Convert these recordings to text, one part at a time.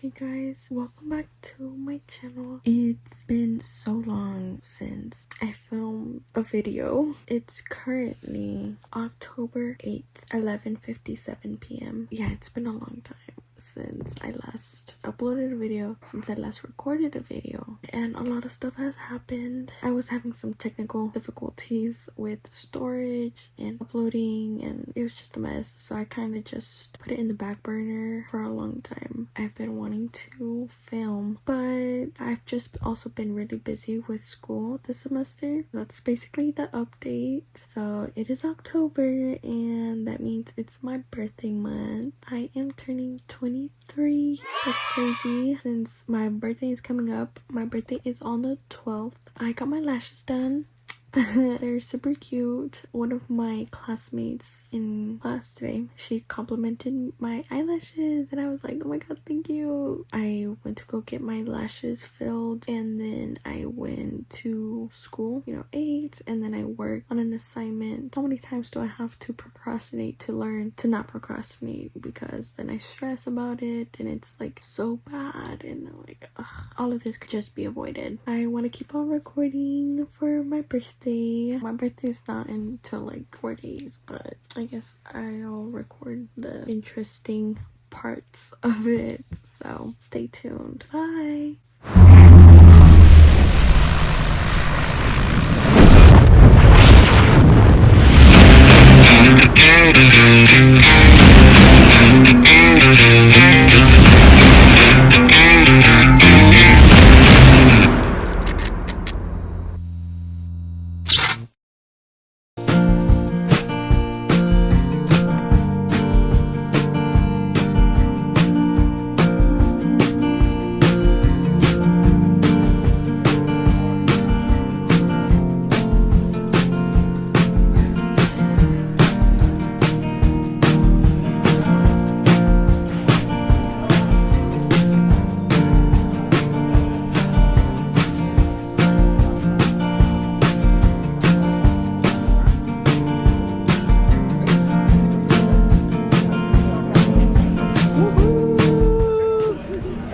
Hey guys, welcome back to my channel. It's been so long since I filmed a video. It's currently October 8th, 11:57 p.m. Yeah, it's been a long time since I last uploaded a video, since I last recorded a video, and a lot of stuff has happened. I was having some technical difficulties with storage and uploading, and it was just a mess, so I kind of just put it in the back burner for a long time. I've been wanting to film, but I've just also been really busy with school this semester. That's basically the update. So it is October, and that means it's my birthday month. I am turning 23. That's crazy since my birthday is coming up. My birthday is on the 12th. I got my lashes done. They're super cute. One of my classmates in class today, she complimented my eyelashes and I was like, oh my god, thank you. I went to go get my lashes filled, and then I went to school, ate, and then I worked on an assignment. How many times do I have to procrastinate to learn to not procrastinate, because then I stress about it and it's like so bad, and I'm like, ugh, all of this could just be avoided. I want to keep on recording for my birthday. My birthday's not until like 4 days, but I guess I'll record the interesting parts of it, so stay tuned. Bye.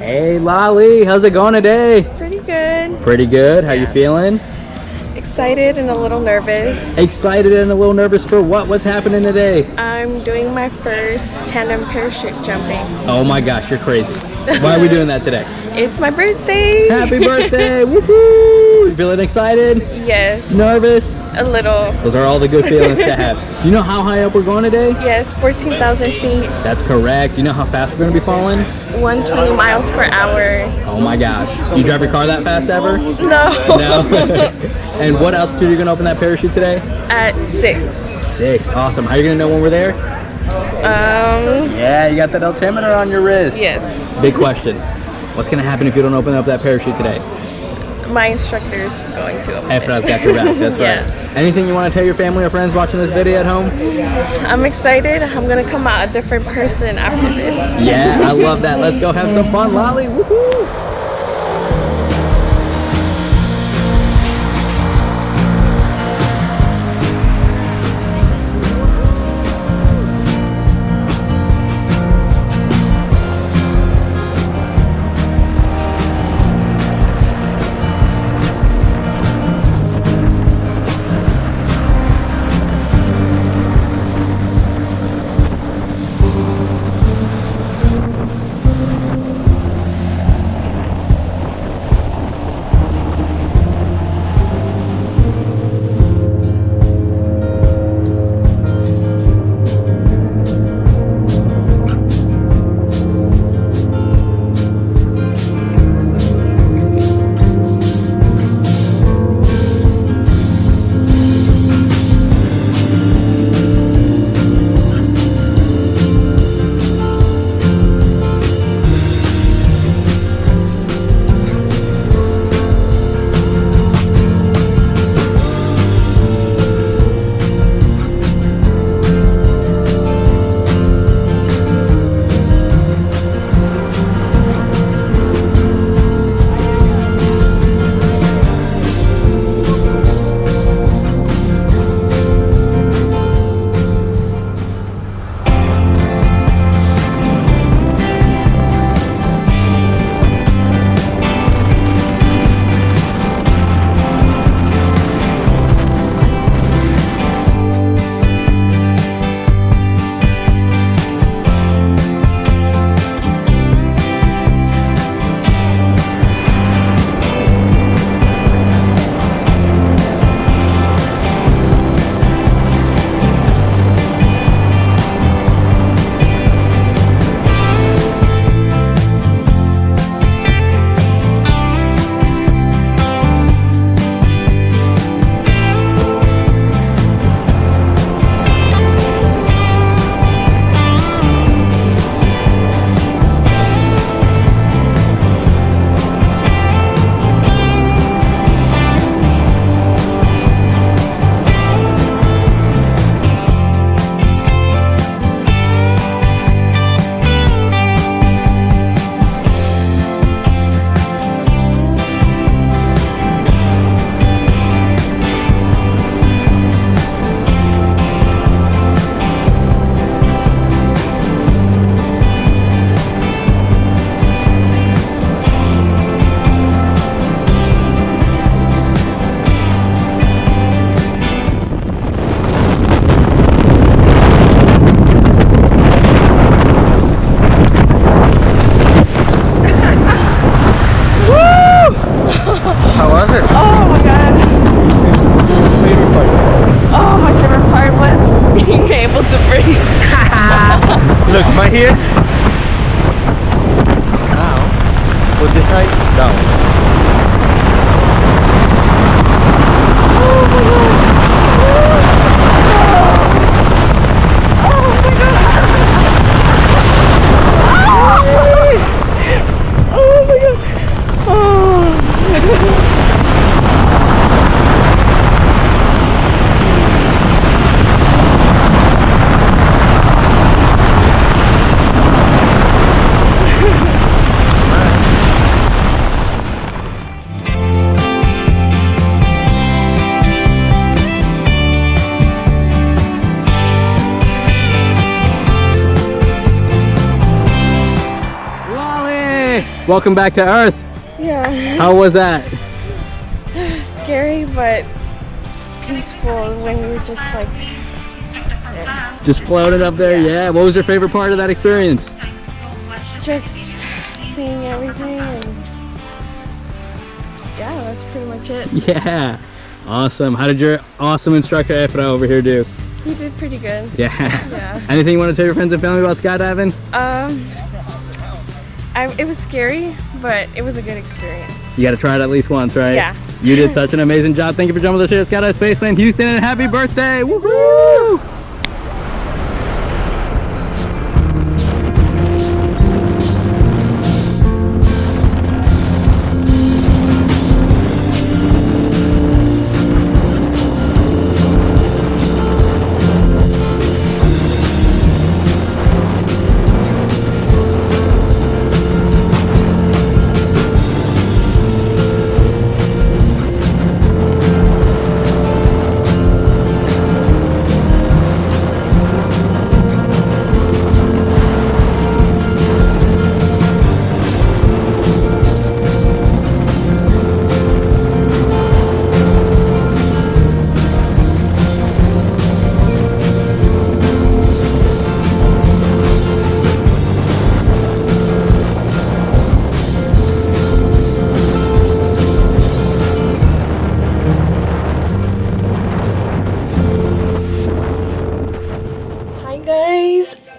Hey Lolly, how's it going today? Pretty good. Pretty good. How you feeling? Excited and a little nervous. Excited and a little nervous for what? What's happening today? I'm doing my first tandem parachute jumping. Oh my gosh, you're crazy. Why are we doing that today? It's my birthday. Happy birthday! Woohoo! You feeling excited? Yes. Nervous? A little. Those are all the good feelings to have. You know how high up we're going today? Yes, 14,000 feet. That's correct. You know how fast we're going to be falling? 120 miles per hour. Oh my gosh. You drive your car that fast ever? No. No? And what altitude are you going to open that parachute today? At 6. 6. Awesome. How are you going to know when we're there? Yeah, you got that altimeter on your wrist. Yes. Big question. What's going to happen if you don't open up that parachute today? My instructor's going to open it. Efra's got your back. That's right. Yeah. Anything you want to tell your family or friends watching this video at home? I'm excited. I'm going to come out a different person after this. Yeah, I love that. Let's go have some fun, Lolly. Woohoo! here. Now, put this side down. Oh my god! Welcome back to Earth. Yeah. How was that? Scary, but peaceful when we were just like... Just floated up there? Yeah. What was your favorite part of that experience? Just seeing everything and... yeah, that's pretty much it. Yeah. Awesome. How did your awesome instructor Efra over here do? He did pretty good. Yeah. Yeah. Anything you want to tell your friends and family about skydiving? It was scary, but it was a good experience. You got to try it at least once, right? Yeah. You did such an amazing job. Thank you for jumping with us here at Skydive Spaceland, Houston, and happy birthday! Woohoo!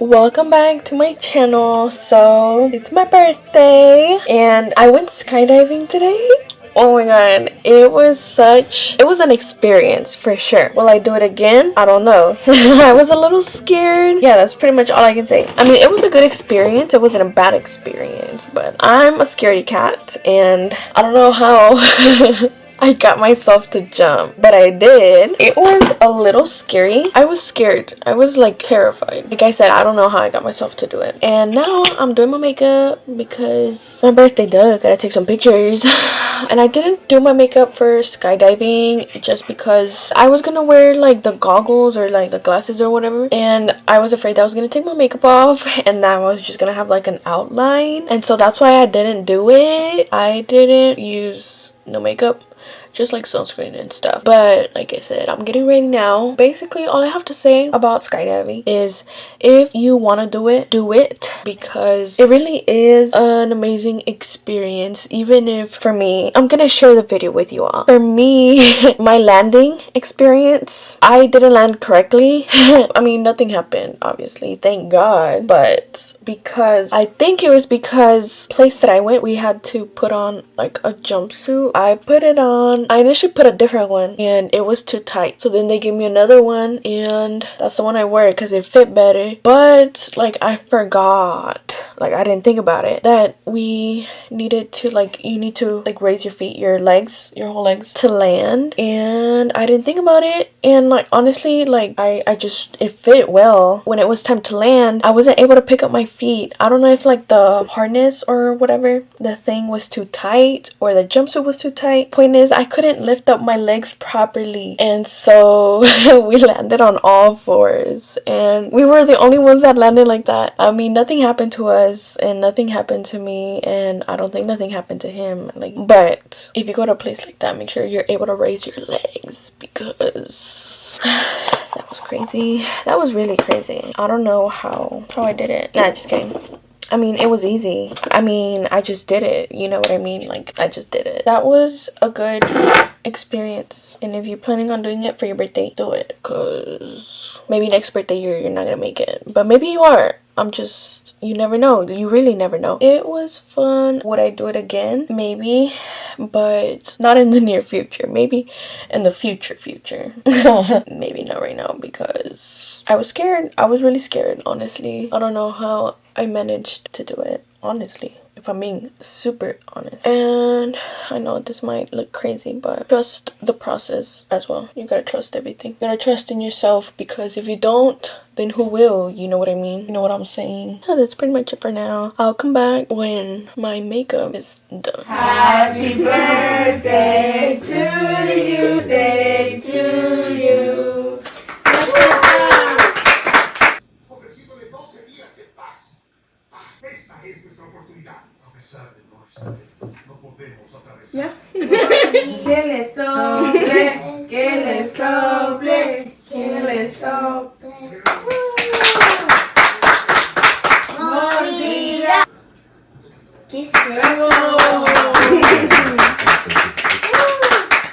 Welcome back to my channel. So it's my birthday and I went skydiving today. Oh my god, it was an experience for sure. Will I do it again? I don't know. I was a little scared. Yeah, that's pretty much all I can say. I mean, it was a good experience. It wasn't a bad experience, but I'm a scaredy cat and I don't know how I got myself to jump, but I did. It was a little scary. I was scared. I was like terrified. Like I said, I don't know how I got myself to do it. And now I'm doing my makeup because my birthday, duh, gotta take some pictures. And I didn't do my makeup for skydiving just because I was gonna wear like the goggles or like the glasses or whatever, and I was afraid that I was gonna take my makeup off and that I was just gonna have like an outline, and so that's why I didn't do it. I didn't use no makeup, just like sunscreen and stuff. But like I said, I'm getting ready now. Basically, all I have to say about skydiving is if you want to do it, because it really is an amazing experience. Even if, for me, I'm gonna share the video with you all. For me, my landing experience, I didn't land correctly. I mean, nothing happened, obviously, thank God, but because I think it was because place that I went, we had to put on like a jumpsuit. I put it on. I initially put a different one and it was too tight, so then they gave me another one and that's the one I wear because it fit better. But like I forgot, like I didn't think about it, that we needed to like, you need to like raise your feet, your legs, your whole legs to land, and I didn't think about it. And like honestly, like I just, it fit well. When it was time to land, I wasn't able to pick up my feet. I don't know if like the harness or whatever, the thing was too tight or the jumpsuit was too tight. Point is, I couldn't lift up my legs properly, and so we landed on all fours and we were the only ones that landed like that. I mean, nothing happened to us and nothing happened to me, and I don't think nothing happened to him. Like, but if you go to a place like that, make sure you're able to raise your legs, because that was crazy. That was really crazy. I don't know how I did it. Nah, just kidding. I mean, it was easy. I mean, I just did it. You know what I mean? Like, I just did it. That was a good experience. And if you're planning on doing it for your birthday, do it, because maybe next birthday you're not gonna make it, but maybe you are. You never know. You really never know. It was fun. Would I do it again? Maybe, but not in the near future. Maybe in the future. Maybe not right now, because I was scared. I was really scared, honestly. I don't know how I managed to do it, honestly, if I'm being super honest. And I know this might look crazy, but trust the process as well. You gotta trust everything. You gotta trust in yourself, because if you don't, then who will? You know what I mean? You know what I'm saying? Yeah, that's pretty much it for now. I'll come back when my makeup is done. Happy birthday to you, day to you. ¿Ya? Que le sople, que le sople, que le sople. Mordida. ¿Qué es eso?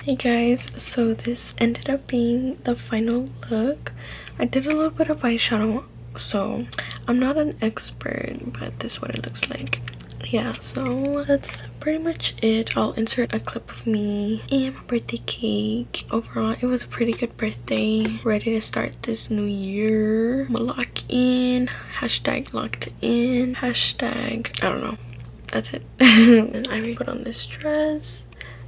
Hey guys, so this ended up being the final look. I did a little bit of eyeshadow, so I'm not an expert, but this is what it looks like. Yeah, so that's pretty much it. I'll insert a clip of me and my birthday cake. Overall, it was a pretty good birthday. Ready to start this new year. I'm lock in. Hashtag locked in. Hashtag, I don't know. That's it. And I put on this dress.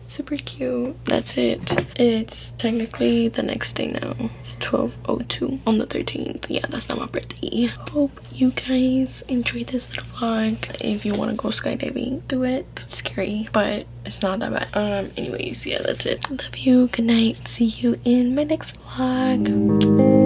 Super cute. That's it. It's technically the next day now. It's 12:02 on the 13th. Yeah, that's not my birthday. Hope you guys enjoyed this little vlog. If you want to go skydiving, do it. It's scary, but it's not that bad. Anyways, yeah, that's it. Love you. Good night. See you in my next vlog.